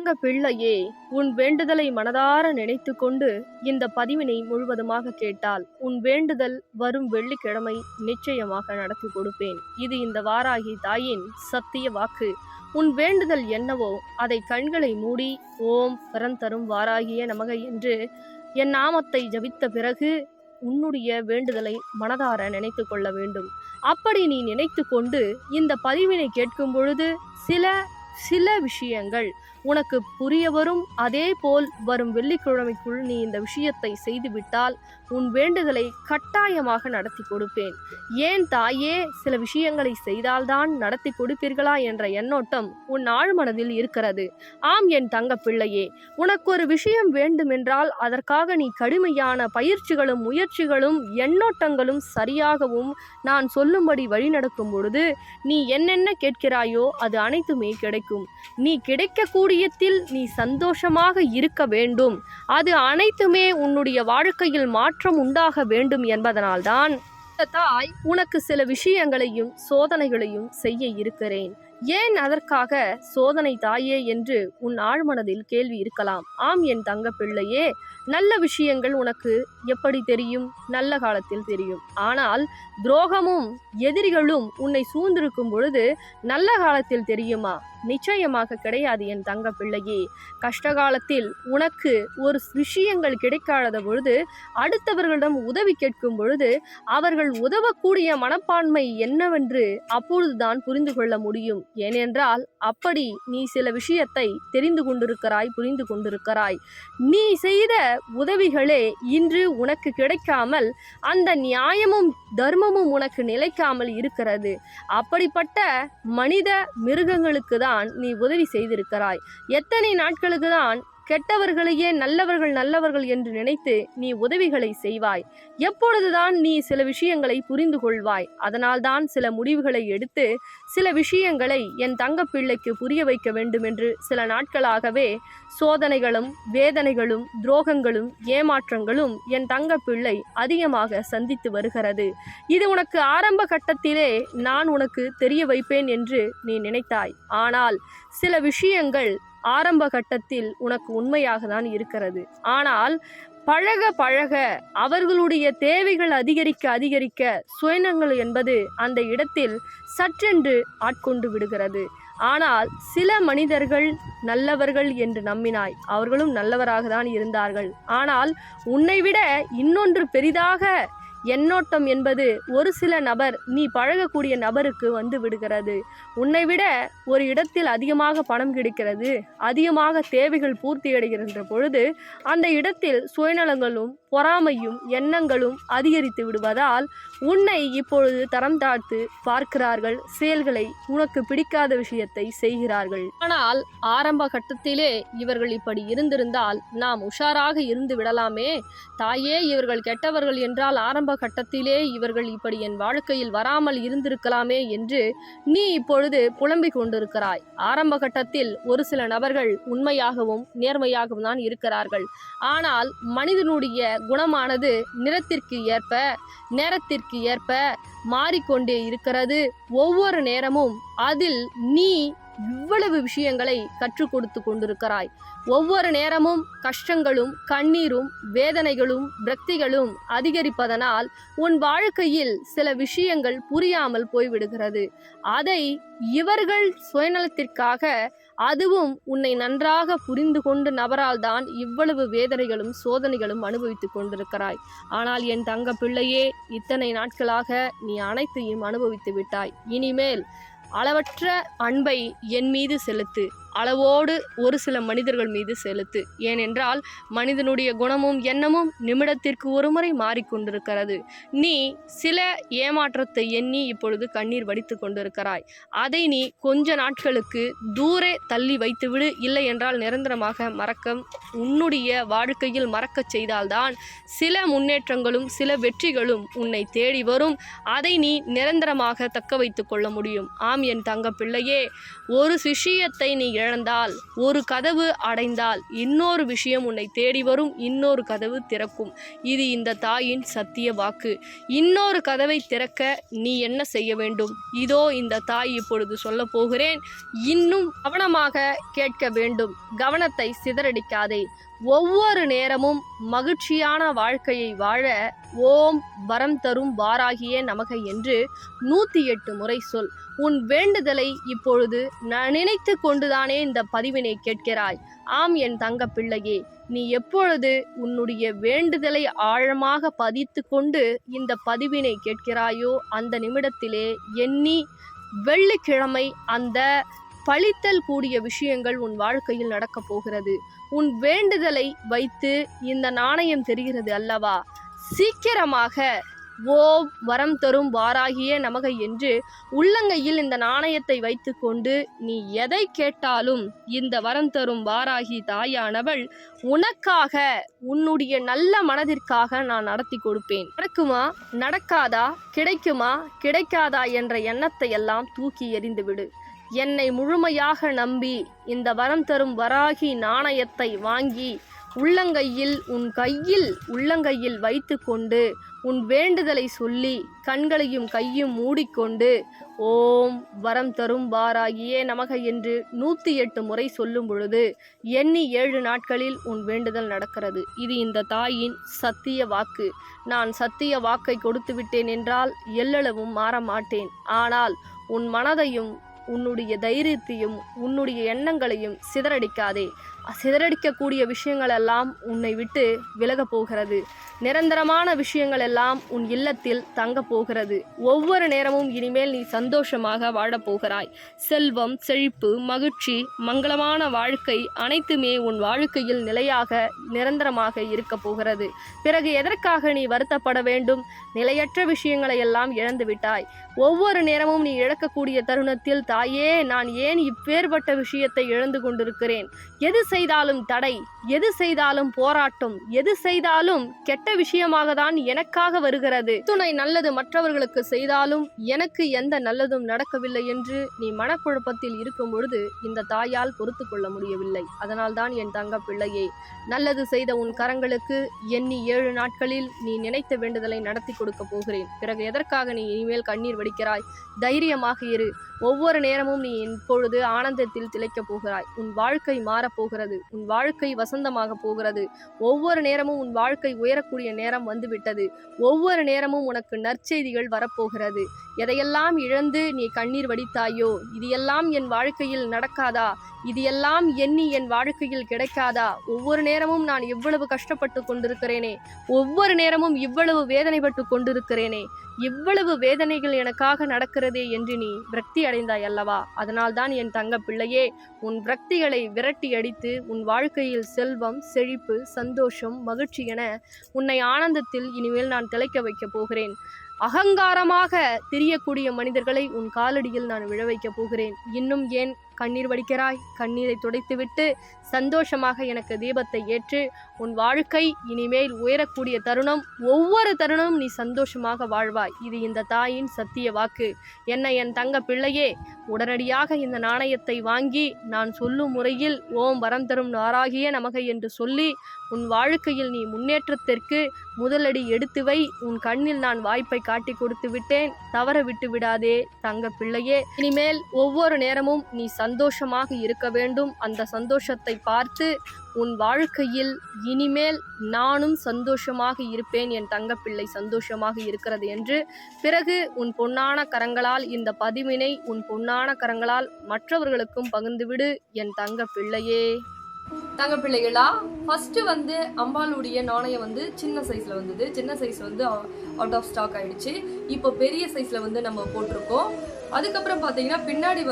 தங்க பிள்ளையே, உன் வேண்டுதலை மனதார நினைத்து கொண்டு இந்த பதிவினை முழுவதுமாக கேட்டால் உன் வேண்டுதல் வரும் வெள்ளிக்கிழமை நிச்சயமாக நடத்தி கொடுப்பேன். இது இந்த வாராகி தாயின் சத்திய வாக்கு. உன் வேண்டுதல் என்னவோ அதை கண்களை மூடி ஓம் பரந்தரும் வாராகிய நமக என்று என் நாமத்தை ஜபித்த பிறகு உன்னுடைய வேண்டுதலை மனதார நினைத்து கொள்ள வேண்டும். அப்படி நீ நினைத்து கொண்டு இந்த பதிவினை கேட்கும் பொழுது சில விஷயங்கள் உனக்கு புரிய வரும். அதே போல் வரும் வெள்ளிக்கிழமைக்குள் நீ இந்த விஷயத்தை செய்துவிட்டால் உன் வேண்டுதலை கட்டாயமாக நடத்தி கொடுப்பேன். ஏன் தாயே, சில விஷயங்களை செய்தால்தான் நடத்தி கொடுப்பீர்களா என்ற எண்ணோட்டம் உன் ஆழ்மனதில் இருக்கிறது. ஆம் என் தங்க பிள்ளையே, உனக்கு ஒரு விஷயம் வேண்டுமென்றால் அதற்காக நீ கடுமையான பயிற்சிகளும் முயற்சிகளும் எண்ணோட்டங்களும் சரியாகவும் நான் சொல்லும்படி வழிநடக்கும் பொழுது நீ என்னென்ன கேட்கிறாயோ அது அனைத்துமே கிடைக்கும். நீ கிடைக்கக்கூடியத்தில் நீ சந்தோஷமாக இருக்க வேண்டும். அது அனைத்துமே உன்னுடைய வாழ்க்கையில் மாற்றம் உண்டாக வேண்டும் என்பதனால்தான் தாய் உனக்கு சில விஷயங்களையும் சோதனைகளையும் செய்ய இருக்கிறேன். ஏன் அதற்காக சோதனை தாயே என்று உன் ஆழ்மனதில் கேள்வி இருக்கலாம். ஆம் என் தங்க பிள்ளையே, நல்ல விஷயங்கள் உனக்கு எப்படி தெரியும்? நல்ல காலத்தில் தெரியும். ஆனால் துரோகமும் எதிரிகளும் உன்னை சூழ்ந்திருக்கும் பொழுது நல்ல காலத்தில் தெரியுமா? நிச்சயமாக கிடையாது என் தங்க பிள்ளையே. கஷ்டகாலத்தில் உனக்கு ஒரு விஷயங்கள் கிடைக்காத பொழுது அடுத்தவர்களிடம் உதவி கேட்கும் பொழுது அவர்கள் உதவக்கூடிய மனப்பான்மை என்னவென்று அப்பொழுதுதான் புரிந்து கொள்ள முடியும். ஏனென்றால் அப்படி நீ சில விஷயத்தை தெரிந்து கொண்டிருக்கிறாய், புரிந்து கொண்டிருக்கிறாய். நீ செய்த உதவிகளே இன்று உனக்கு கிடைக்காமல் அந்த நியாயமும் தர்மமும் உனக்கு நிலைக்காமல் இருக்கிறது. அப்படிப்பட்ட மனித மிருகங்களுக்கு தான் நீ உதவி செய்திருக்கிறாய். எத்தனை நாட்களுக்கு தான் கெட்டவர்களையே நல்லவர்கள் என்று நினைத்து நீ உதவிகளை செய்வாய்? எப்பொழுதுதான் நீ சில விஷயங்களை புரிந்து கொள்வாய்? அதனால்தான் சில முடிவுகளை எடுத்து சில விஷயங்களை என் தங்க பிள்ளைக்கு புரிய வைக்க வேண்டும் என்று சில நாட்களாகவே சோதனைகளும் வேதனைகளும் துரோகங்களும் ஏமாற்றங்களும் என் தங்க பிள்ளை அதிகமாக சந்தித்து வருகிறது. இது உனக்கு ஆரம்ப கட்டத்திலே நான் உனக்கு தெரிய வைப்பேன் என்று நீ நினைத்தாய். ஆனால் சில விஷயங்கள் ஆரம்ப கட்டத்தில் உனக்கு உண்மையாக தான் இருக்கிறது. ஆனால் பழக பழக அவர்களுடைய தேவைகள் அதிகரிக்க சுயநங்கள் என்பது அந்த இடத்தில் சற்றென்று ஆட்கொண்டு விடுகிறது. ஆனால் சில மனிதர்கள் நல்லவர்கள் என்று நம்பினாய், அவர்களும் நல்லவராக தான் இருந்தார்கள். ஆனால் உன்னை விட இன்னொன்று பெரிதாக எண்ணோட்டம் என்பது ஒரு சில நபர் நீ பழகக்கூடிய நபருக்கு வந்து விடுகிறது. உன்னை விட ஒரு இடத்தில் அதிகமாக பணம் கிடைக்கிறது, அதிகமாக தேவைகள் பூர்த்தி அடைகின்ற பொழுது அந்த இடத்தில் சுயநலங்களும் பொறாமையும் எண்ணங்களும் அதிகரித்து விடுவதால் உன்னை இப்பொழுது தரம் தாழ்த்து பார்க்கிறார்கள். செயல்களை உனக்கு பிடிக்காத விஷயத்தை செய்கிறார்கள். ஆனால் ஆரம்ப கட்டத்திலே இவர்கள் இப்படி இருந்திருந்தால் நாம் உஷாராக இருந்து விடலாமே. தாயே, இவர்கள் கெட்டவர்கள் என்றால் ஆரம்ப கட்டத்திலே இவர்கள் இப்படி என் வாழ்க்கையில் வராமல் இருந்திருக்கலாமே என்று நீ இப்பொழுது புலம்பிக் கொண்டிருக்கிறாய். ஆரம்ப கட்டத்தில் ஒரு சில நபர்கள் உண்மையாகவும் நேர்மையாகவும் தான் இருக்கிறார்கள். ஆனால் மனிதனுடைய குணமானது நிறத்திற்கு ஏற்ப நேரத்திற்கு ஏற்ப மாறிக்கொண்டே இருக்கிறது. ஒவ்வொரு நேரமும் அதில் நீ இவ்வளவு விஷயங்களை கற்றுக் கொடுத்து கொண்டிருக்கிறாய். ஒவ்வொரு நேரமும் கஷ்டங்களும் கண்ணீரும் வேதனைகளும் விரக்திகளும் அதிகரிப்பதனால் உன் வாழ்க்கையில் சில விஷயங்கள் புரியாமல் போய்விடுகிறது. அதை இவர்கள் சுயநலத்திற்காக, அதுவும் உன்னை நன்றாக புரிந்து கொண்டு நபரால் தான் இவ்வளவு வேதனைகளும் சோதனைகளும் அனுபவித்துக் கொண்டிருக்கிறாய். ஆனால் என் தங்க பிள்ளையே, இத்தனை நாட்களாக நீ அனைத்தையும் அனுபவித்து விட்டாய். இனிமேல் அளவற்ற அன்பை என் மீது செலுத்து. அளவோடு ஒரு சில மனிதர்கள் மீது செலுத்து. ஏனென்றால் மனிதனுடைய குணமும் எண்ணமும் நிமிடத்திற்கு ஒரு முறை மாறிக்கொண்டிருக்கிறது. நீ சில ஏமாற்றத்தை எண்ணி இப்பொழுது கண்ணீர் வடித்து கொண்டிருக்கிறாய். அதை நீ கொஞ்ச நாட்களுக்கு தூரே தள்ளி வைத்துவிடு. இல்லை என்றால் நிரந்தரமாக உன்னுடைய வாழ்க்கையில் மறக்கச் செய்தால்தான் சில முன்னேற்றங்களும் சில வெற்றிகளும் உன்னை தேடி வரும். அதை நீ நிரந்தரமாக தக்க வைத்து கொள்ள முடியும். ஆம் என் தங்க பிள்ளையே, ஒரு விஷயத்தை நீ இழந்தால், ஒரு கதவு அடைந்தால் இன்னொரு விஷயம் உன்னை தேடி வரும், இன்னொரு கதவு திறக்கும். இது இந்த தாயின் சத்திய வாக்கு. இன்னொரு கதவை திறக்க நீ என்ன செய்ய வேண்டும்? இதோ இந்த தாய் இப்பொழுது சொல்ல போகிறேன். இன்னும் கவனமாக கேட்க வேண்டும். கவனத்தை சிதறடிக்காதே. ஒவ்வொரு நேரமும் மகிழ்ச்சியான வாழ்க்கையை வாழ ஓம் வரம் தரும் வாராகியே நமக என்று 108 முறை சொல். உன் வேண்டுதலை இப்பொழுது நினைத்து கொண்டுதானே இந்த பதிவினை கேட்கிறாய். ஆம் என் தங்க பிள்ளையே, நீ எப்பொழுது உன்னுடைய வேண்டுதலை ஆழமாக பதித்து கொண்டு இந்த பதிவினை கேட்கிறாயோ அந்த நிமிடத்திலே எண்ணி வெள்ளிக்கிழமை அந்த பழித்தல் கூடிய விஷயங்கள் உன் வாழ்க்கையில் நடக்கப் போகிறது. உன் வேண்டுதலை வைத்து இந்த நாணயம் தெரிகிறது அல்லவா? சீக்கிரமாக ஓம் வரம் தரும் வாராகிய நமக என்று உள்ளங்கையில் இந்த நாணயத்தை வைத்து கொண்டு நீ எதை கேட்டாலும் இந்த வரம் தரும் வாராகி தாயானவள் உனக்காக, உன்னுடைய நல்ல மனதிற்காக நான் நடத்தி கொடுப்பேன். நடக்குமா நடக்காதா, கிடைக்குமா கிடைக்காதா என்ற எண்ணத்தை எல்லாம் தூக்கி எறிந்துவிடு. என்னை முழுமையாக நம்பி இந்த வரம் தரும் வராகி நாணயத்தை வாங்கி உள்ளங்கையில் வைத்து கொண்டு உன் வேண்டுதலை சொல்லி கண்களையும் கையும் மூடிக்கொண்டு ஓம் வரம் தரும் வாராகியே நமக என்று 108 முறை சொல்லும் பொழுது எண்ணி 7 நாட்களில் உன் வேண்டுதல் நடக்கிறது. இது இந்த தாயின் சத்திய வாக்கு. நான் சத்திய வாக்கை கொடுத்து விட்டேன் என்றால் எல்லளவும் மாற மாட்டேன். ஆனால் உன் மனதையும் உன்னுடைய தைரியத்தையும் உன்னுடைய எண்ணங்களையும் சிதறடிக்காதே. சிதறடிக்கக்கூடிய விஷயங்கள் எல்லாம் உன்னை விட்டு விலக போகிறது. நிரந்தரமான விஷயங்கள் எல்லாம் உன் இல்லத்தில் தங்க போகிறது. ஒவ்வொரு நேரமும் இனிமேல் நீ சந்தோஷமாக வாழப்போகிறாய். செல்வம், செழிப்பு, மகிழ்ச்சி, மங்களமான வாழ்க்கை அனைத்துமே உன் வாழ்க்கையில் நிலையாக நிரந்தரமாக இருக்க போகிறது. பிறகு எதற்காக நீ வருத்தப்பட வேண்டும்? நிலையற்ற விஷயங்களை எல்லாம் இழந்து விட்டாய். ஒவ்வொரு நேரமும் நீ இழக்கக்கூடிய தருணத்தில் தாயே, நான் ஏன் இப்பேற்பட்ட விஷயத்தை இழந்து கொண்டிருக்கிறேன்? எது செய்தாலும் தடை, எது செய்தாலும் போராட்டம், எது செய்தாலும் கெட்ட விஷயமாக தான் எனக்காக வருகிறது. துணை நல்லது மற்றவர்களுக்கு செய்தாலும் எனக்கு எந்த நல்லதும் நடக்கவில்லை என்று நீ மனக்குழப்பத்தில் இருக்கும் பொழுது இந்த தாயால் பொறுத்து கொள்ள முடியவில்லை. அதனால்தான் என் தங்க பிள்ளையே, நல்லது செய்த உன் கரங்களுக்கு எண்ணி 7 நாட்களில் நீ நினைத்த வேண்டுதலை நடத்தி கொடுக்க போகிறேன். பிறகு எதற்காக நீ இனிமேல் கண்ணீர் வடிக்கிறாய்? தைரியமாக இரு. ஒவ்வொரு நேரமும் நீ இப்பொழுது ஆனந்தத்தில் திளைக்கப் போகிறாய். உன் வாழ்க்கை மாறப்போகிறது. உன் வாழ்க்கை வசந்தமாக போகிறது. ஒவ்வொரு நேரமும் உன் வாழ்க்கை உயரக்கூடிய நேரம் வந்துவிட்டது. ஒவ்வொரு நேரமும் உனக்கு நற்செய்திகள் வரப்போகிறது. எதையெல்லாம் இழந்து நீ கண்ணீர் வடித்தாயோ, இது எல்லாம் என் வாழ்க்கையில் நடக்காதா, இது எல்லாம் எண்ணி என் வாழ்க்கையில் கிடைக்காதா, ஒவ்வொரு நேரமும் நான் இவ்வளவு கஷ்டப்பட்டு கொண்டிருக்கிறேனே, ஒவ்வொரு நேரமும் இவ்வளவு வேதனைப்பட்டு கொண்டிருக்கிறேனே, இவ்வளவு வேதனைகள் எனக்காக நடக்கிறதே என்று நீ விரக்தி அடைந்தாய் அல்லவா? அதனால்தான் என் தங்க பிள்ளையே, உன் விரக்திகளை விரட்டி அடித்து உன் வாழ்க்கையில் செல்வம், செழிப்பு, சந்தோஷம், மகிழ்ச்சி என உன்னை ஆனந்தத்தில் இனிமேல் நான் திளைக்க வைக்கப் போகிறேன். அகங்காரமாக திரியக்கூடிய மனிதர்களை உன் காலடியில் நான் விழ வைக்கப் போகிறேன். இன்னும் ஏன் கண்ணீர் வடிக்கிறாய்? கண்ணீரை துடைத்துவிட்டு சந்தோஷமாக எனக்கு தீபத்தை ஏற்று உன் வாழ்க்கை இனிமேல் உயரக்கூடிய தருணம், ஒவ்வொரு தருணமும் நீ சந்தோஷமாக வாழ்வாய். இது இந்த தாயின் சத்திய வாக்கு. என்னை என் தங்க பிள்ளையே, உடனடியாக இந்த நாணயத்தை வாங்கி நான் சொல்லும் முறையில் ஓம் வரம் தரும் வாராகியே நமக என்று சொல்லி உன் வாழ்க்கையில் நீ முன்னேற்றத்திற்கு முதலடி எடுத்து வை. உன் கண்ணில் நான் வாய்ப்பை காட்டி கொடுத்து விட்டேன். தவற விட்டு விடாதே தங்க பிள்ளையே. இனிமேல் ஒவ்வொரு நேரமும் நீ சந்தோஷமாக இருக்க வேண்டும். அந்த சந்தோஷத்தை பார்த்து உன் வாழ்க்கையில் இனிமேல் நானும் சந்தோஷமாக இருப்பேன், என் தங்கப்பிள்ளை சந்தோஷமாக இருக்கிறது என்று பிறகு உன் பொன்னான கரங்களால் இந்த பதிவினை உன் பொன்னான கரங்களால் மற்றவர்களுக்கும் பகிர்ந்துவிடு என் தங்க பிள்ளையே. தங்க பிள்ளைகளா, ஃபர்ஸ்ட் அம்பாளுடைய நாணயம் சின்ன சைஸ்ல வந்தது. சின்ன சைஸ் அவுட் ஆஃப் ஸ்டாக் ஆயிடுச்சு. இப்போ பெரிய சைஸ்ல நம்ம போட்டிருக்கோம். அதுக்கப்புறம் பாத்தீங்கன்னா பின்னாடி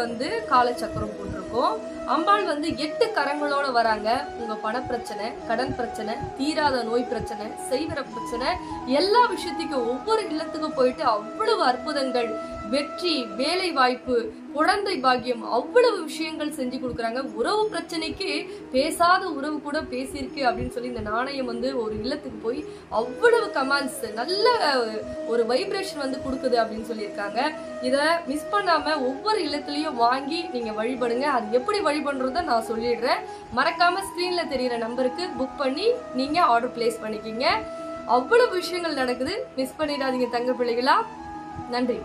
காலச்சக்கரம் போட்டிருக்கோம். அம்பாள் 8 கரங்களோட வராங்க. உங்க பண பிரச்சனை, கடன் பிரச்சனை, தீராத நோய் பிரச்சனை, செய்வர பிரச்சனை, எல்லா விஷயத்துக்கும் ஒவ்வொரு இல்லத்துக்கும் போயிட்டு அவ்வளவு அற்புதங்கள் வெற்றி, வேலை வாய்ப்பு, குழந்தை பாக்கியம், அவ்வளவு விஷயங்கள் செஞ்சு கொடுக்குறாங்க. உறவு பிரச்சனைக்கு பேசாத உறவு கூட பேசியிருக்கு அப்படின்னு சொல்லி இந்த நாணயம் வந்து ஒரு இல்லத்துக்கு போய் அவ்வளவு கமாண்ட்ஸ், நல்ல ஒரு வைப்ரேஷன் வந்து கொடுக்குது அப்படின்னு சொல்லியிருக்காங்க. இதை மிஸ் பண்ணாம ஒவ்வொரு இல்லத்துலயும் வாங்கி நீங்க வழிபடுங்க. அது எப்படி வழிபடுறத நான் சொல்லிடுறேன். மறக்காம ஸ்கிரீன்ல தெரியிற நம்பருக்கு புக் பண்ணி நீங்க ஆர்டர் பிளேஸ் பண்ணிக்கிங்க. அவ்வளவு விஷயங்கள் நடக்குது. மிஸ் பண்ணிடாதீங்க தங்க பிள்ளைகளா. நன்றி.